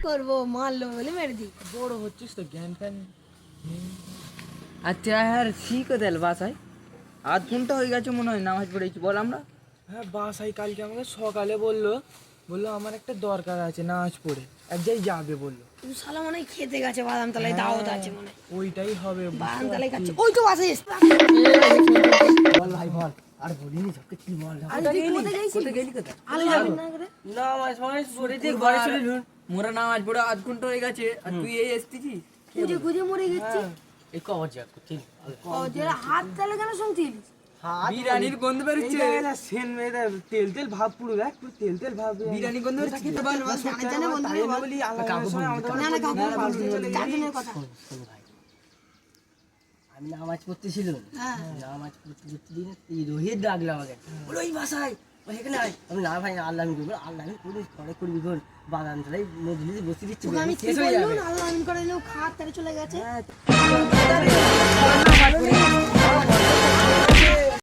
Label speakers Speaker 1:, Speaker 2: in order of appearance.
Speaker 1: করবো, মারলো বলে মেরে দিই।
Speaker 2: বড় হচ্ছিস তো, জ্ঞান ফ্যান
Speaker 3: আচ্ছা হ্যাঁ ঠিক তাহলে বাসায় আধ ঘন্টা হয়ে গেছে মনে হয় নামাজ পড়েছি বল আমরা।
Speaker 2: হ্যাঁ বাসাই কালকে আমাকে সকালে বললো আমার একটা দরকার আছে নাচ পড়ে এক জায়গায় যাবে বললো।
Speaker 1: তুই শালা মনে হয় খেতে গেছে বাদাম তলায়, দাওয়াত আছে মনে হয়।
Speaker 2: ওইটাই হবে।
Speaker 1: বাদাম তলায় খাচ্ছে, ওই তো বাসে এসে।
Speaker 3: বল ভাই বল আর বলিনি সবকে কি বল
Speaker 1: কোথায় গেলি? আলো যাবি না করে?
Speaker 3: নামাজ পড়েছি ঘরে চলে ঢুন মোরা নামাজ পড়ে আধ ঘন্টা হয়ে গেছে আর তুই এই এসেছিস
Speaker 1: খুঁজে খুঁজে মরে গেছি।
Speaker 3: এই কবর যা করছি
Speaker 1: ও যেটা হাত তালে কেন শুনছিলিস?
Speaker 3: বিরিয়ানির গন্ধ বেরোচ্ছে
Speaker 2: সেন মেয়েরা তেল তেল ভাব পুরো দেখ পুরো তেল তেল ভাব
Speaker 3: বিরিয়ানি গন্ধ বেরোচ্ছে খেতে পারবো
Speaker 1: জানে বন্ধু
Speaker 2: বলি আল্লাহ
Speaker 1: না না কাকু চারজনের কথা।
Speaker 3: আমি নামাজ পড়তেছিল নামাজ পড়তে দিন রোহিত ডাকলো আমাকে বলো ওই বাসায় এখানে আয় আমি না ভাই আল্লাহ আমি করবো আল্লাহ আমি করিস ঘরে করবি ঘর বাগান তলায় মজলিসে বসে দিচ্ছি
Speaker 1: আমি
Speaker 3: শেষ হয়ে যাবে
Speaker 1: আল্লাহ আমিন করে নিও, খাত তালে চলে গেছে।